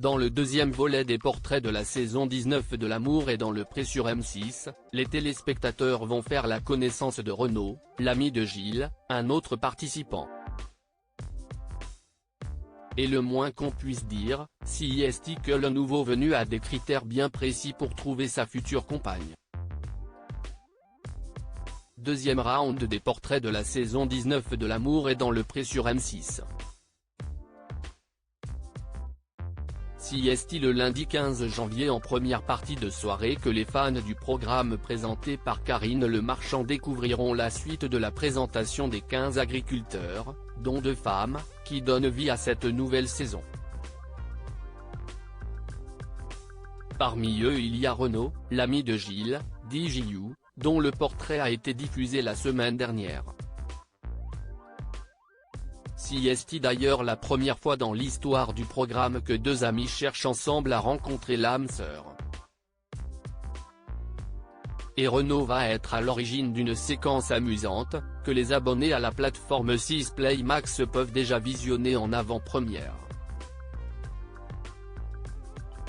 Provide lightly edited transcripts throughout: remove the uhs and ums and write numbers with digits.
Dans le deuxième volet des portraits de la saison 19 de L'amour est dans le pré sur M6, les téléspectateurs vont faire la connaissance de Renaud, l'ami de Gilles, un autre participant. Et le moins qu'on puisse dire, c'est que le nouveau venu a des critères bien précis pour trouver sa future compagne. Deuxième round des portraits de la saison 19 de L'amour est dans le pré sur M6. C'est le lundi 15 janvier en première partie de soirée que les fans du programme présenté par Karine Le Marchand découvriront la suite de la présentation des 15 agriculteurs, dont 2 femmes, qui donnent vie à cette nouvelle saison. Parmi eux il y a Renaud, l'ami de Gilles, dit Gilou, dont le portrait a été diffusé la semaine dernière. C'est d'ailleurs la première fois dans l'histoire du programme que 2 amis cherchent ensemble à rencontrer l'âme sœur. Et Renaud va être à l'origine d'une séquence amusante, que les abonnés à la plateforme 6 Play Max peuvent déjà visionner en avant-première.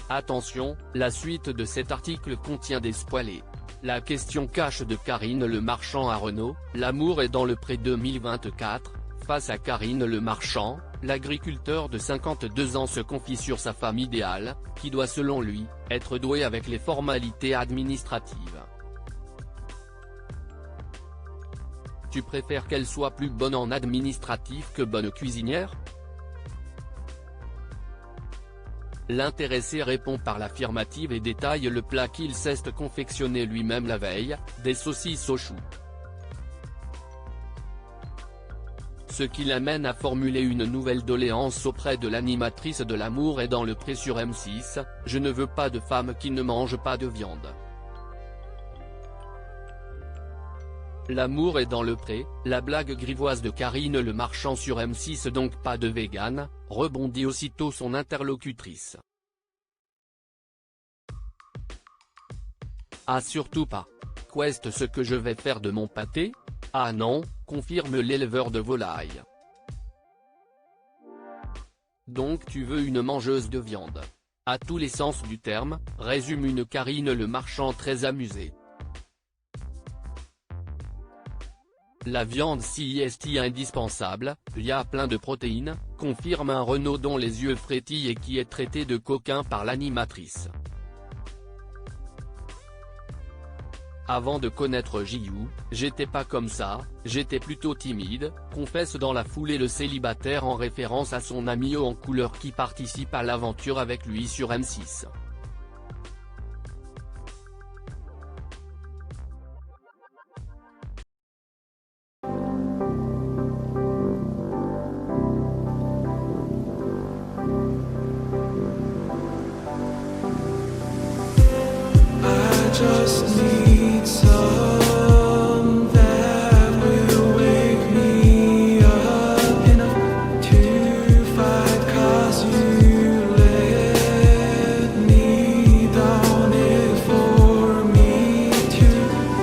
Attention, la suite de cet article contient des spoilers. La question cash de Karine Le Marchand à Renaud, l'amour est dans le pré 2024. Face à Karine Le Marchand, l'agriculteur de 52 ans se confie sur sa femme idéale, qui doit selon lui, être douée avec les formalités administratives. Tu préfères qu'elle soit plus bonne en administratif que bonne cuisinière? L'intéressé répond par l'affirmative et détaille le plat qu'il s'est confectionné lui-même la veille, des saucisses au chou. Ce qui l'amène à formuler une nouvelle doléance auprès de l'animatrice de L'amour est dans le pré sur M6, « Je ne veux pas de femme qui ne mange pas de viande ». L'amour est dans le pré, la blague grivoise de Karine Le Marchand sur M6 donc pas de vegan, rebondit aussitôt son interlocutrice. Ah surtout pas. Qu'est-ce ce que je vais faire de mon pâté? Ah non, confirme l'éleveur de volailles. Donc tu veux une mangeuse de viande. À tous les sens du terme, résume une Karine Le Marchand très amusée. La viande c'est indispensable, il y a plein de protéines, confirme un Renaud dont les yeux frétillent et qui est traité de coquin par l'animatrice. Avant de connaître Gilou, j'étais pas comme ça, j'étais plutôt timide, confesse dans la foulée le célibataire en référence à son ami haut en couleur qui participe à l'aventure avec lui sur M6. Just need some that will wake me up enough to fight, 'cause you let me down it for me to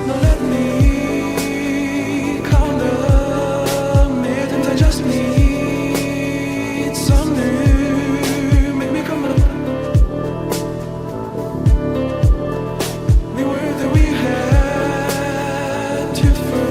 not let me count the minutes. I just need some new, make me come up. We were that we had to first.